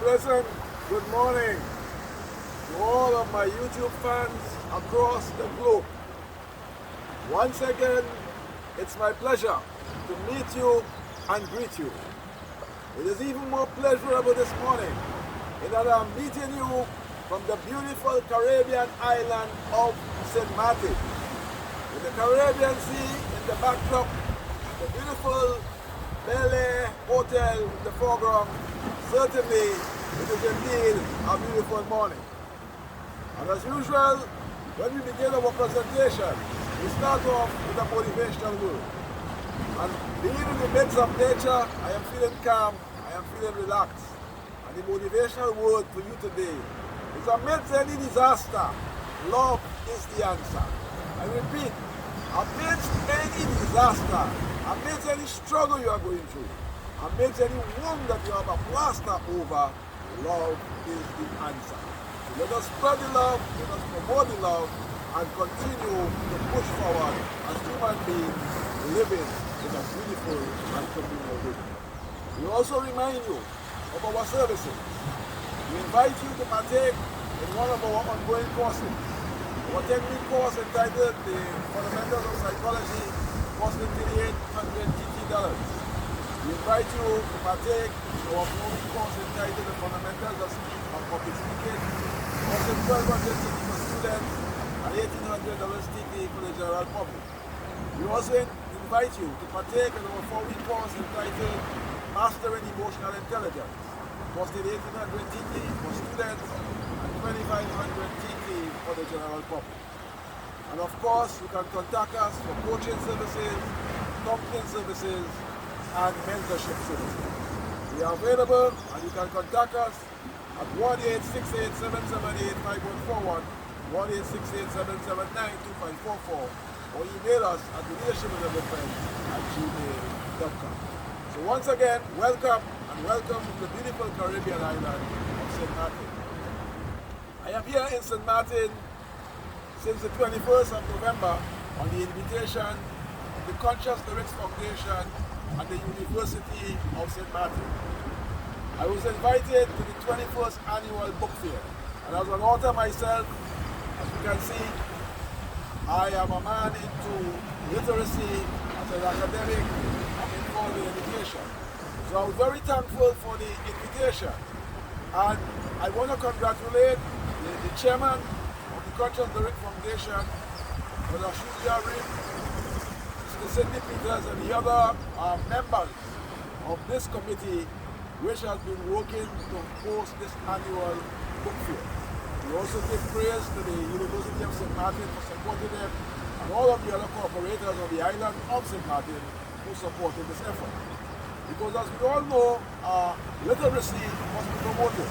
pleasant good morning to all of my YouTube fans across the globe. Once again, it's my pleasure to meet you and greet you. It is even more pleasurable this morning in that I'm meeting you from the beautiful Caribbean island of St. Martin. With the Caribbean Sea in the backdrop, the beautiful Bel Air Hotel in the foreground, certainly it is indeed a beautiful morning. And as usual, when we begin our presentation, we start off with a motivational word. And being in the midst of nature, I am feeling calm, I am feeling relaxed. And the motivational word for you today is amidst any disaster, love is the answer. I repeat, amidst any disaster, amidst any struggle you are going through, amidst any wound that you have a plaster over, love is the answer. So let us spread the love, let us promote the love, and continue to push forward as human beings living in a beautiful and communal way. We also remind you of our services. We invite you to partake in one of our ongoing courses. Our 10-week course entitled The Fundamentals of Psychology, costing $3,800 TT. We invite you to partake in our 4-week course entitled The Fundamentals of Public Speaking, costing $1,200 TT for students and $1,800 TT for the general public. We also invite you to partake in our 4-week course entitled Mastering Emotional Intelligence, costing $1,800 TT for students and $2,500 TT for the general public. And of course, you can contact us for coaching services, counseling services, and mentorship services. We are available, and you can contact us at 1-868-778-5141, 1-868-779-2544, or email us at leadershipwithadifference@gmail.com. So once again, welcome to the beautiful Caribbean island of St. Martin. I am here in St. Martin since the 21st of November on the invitation of the Conscious Lyrics Foundation and the University of St. Martin. I was invited to the 21st annual book fair, and as an author myself, as you can see, I am a man into literacy as an academic. I'm involved in education. So I was very thankful for the invitation, and I want to congratulate the chairman of the Conscious Lyrics Foundation, Mr. Shuzia Rim, Mr. Sidney Peters, and the other members of this committee, which has been working to host this annual book fair. We also give praise to the University of St. Martin for supporting them, and all of the other cooperators on the island of St. Martin who supported this effort. Because as we all know, literacy must be promoted.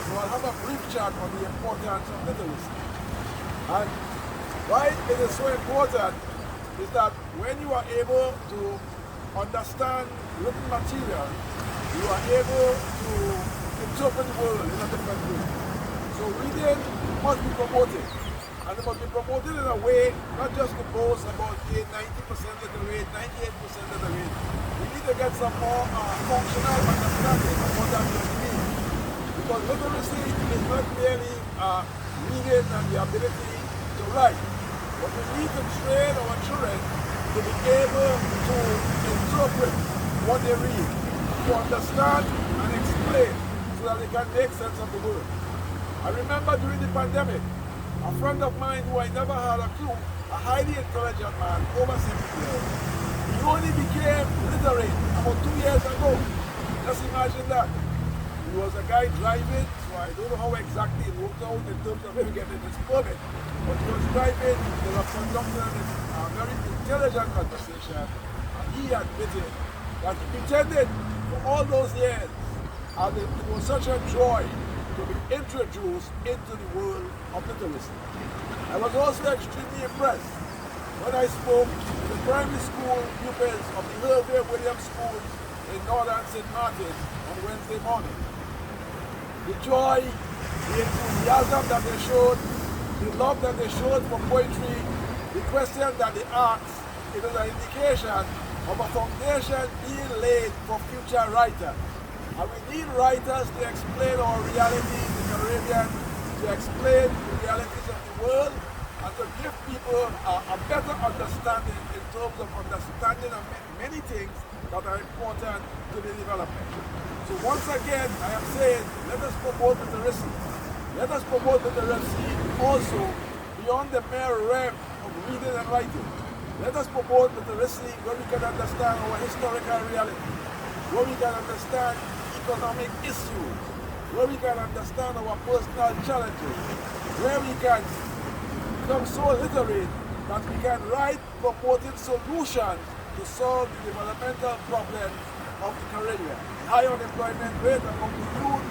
So I'll have a brief chat on the importance of literacy. And why it is so important is that when you are able to understand written material, you are able to interpret the world in a different way. So reading must be promoted. And it must be promoted in a way not just to boast about the 90% literate, 98% literate. We need to get some more functional understanding of what that really means. Because literacy is not merely reading and the ability to write, but we need to train our children to be able to interpret what they read, to understand and explain so that they can make sense of the world. I remember during the pandemic, a friend of mine who I never had a clue, a highly intelligent man, over 60 years, he only became literate about 2 years ago. Just imagine that. He was a guy driving, so I don't know how exactly it worked out in terms of him getting his permit. But he was driving, they were conducting a very intelligent conversation, and he admitted that he pretended for all those years, and it was such a joy to be introduced into the world of literacy. I was also extremely impressed when I spoke to the primary school pupils of the Hervey Williams School in northern St. Martin on Wednesday morning. The joy, the enthusiasm that they showed, the love that they showed for poetry, the question that they asked, it is an indication of a foundation being laid for future writers. And we need writers to explain our reality in the Caribbean, to explain the realities of the world, and to give people a better understanding in terms of understanding of many things that are important to the development. So once again, I am saying, let us promote literacy. Let us promote literacy also beyond the mere realm of reading and writing. Let us promote literacy where we can understand our historical reality, where we can understand economic issues, where we can understand our personal challenges, where we can become so literate that we can write promoting solutions to solve the developmental problems of the Caribbean. High unemployment rate among the youth,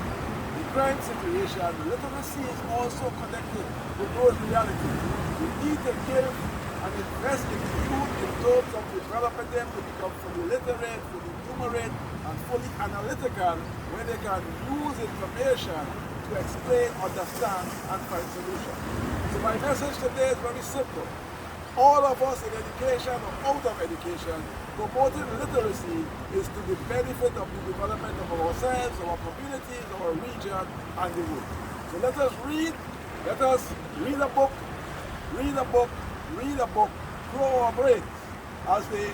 the crime situation, literacy is also connected with those realities. We need to give and invest in the youth in terms of developing them to become fully literate, fully numerate, and fully analytical, where they can use information to explain, understand, and find solutions. So my message today is very simple. All of us in education or out of education, promoting literacy is to the benefit of the development of ourselves, our communities, our region, and the world. So let us read a book, read a book, read a book, grow our brains. As the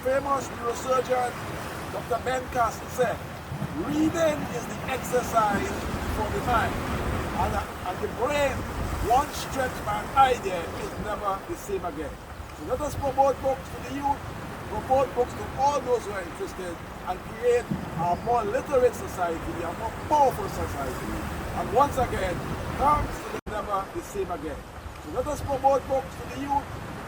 famous neurosurgeon, Dr. Ben Carson said, reading is the exercise for the mind. And the brain, once stretched by an idea, is never the same again. So let us promote books to the youth, promote books to all those who are interested, and create a more literate society, a more powerful society. And once again, comes to never the same again. So let us promote books to the youth,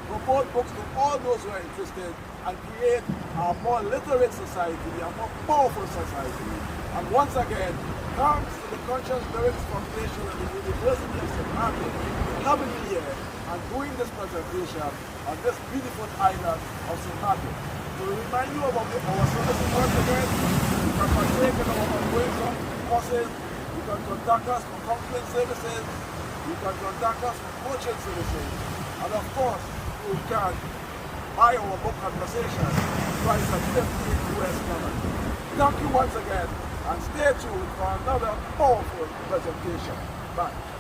promote books to all those who are interested, and create a more literate society, a more powerful society. And once again, comes to the Conscious Lyrics Foundation at the University of St. Martin, having me here and doing this presentation on this beautiful island of St. Martin. To remind you about our services once again, you can partake in our ongoing courses, you can contact us for counseling services, you can contact us for coaching services, and of course, you can buy our book Conversation, price at $15. Thank you once again, and stay tuned for another powerful presentation. Bye.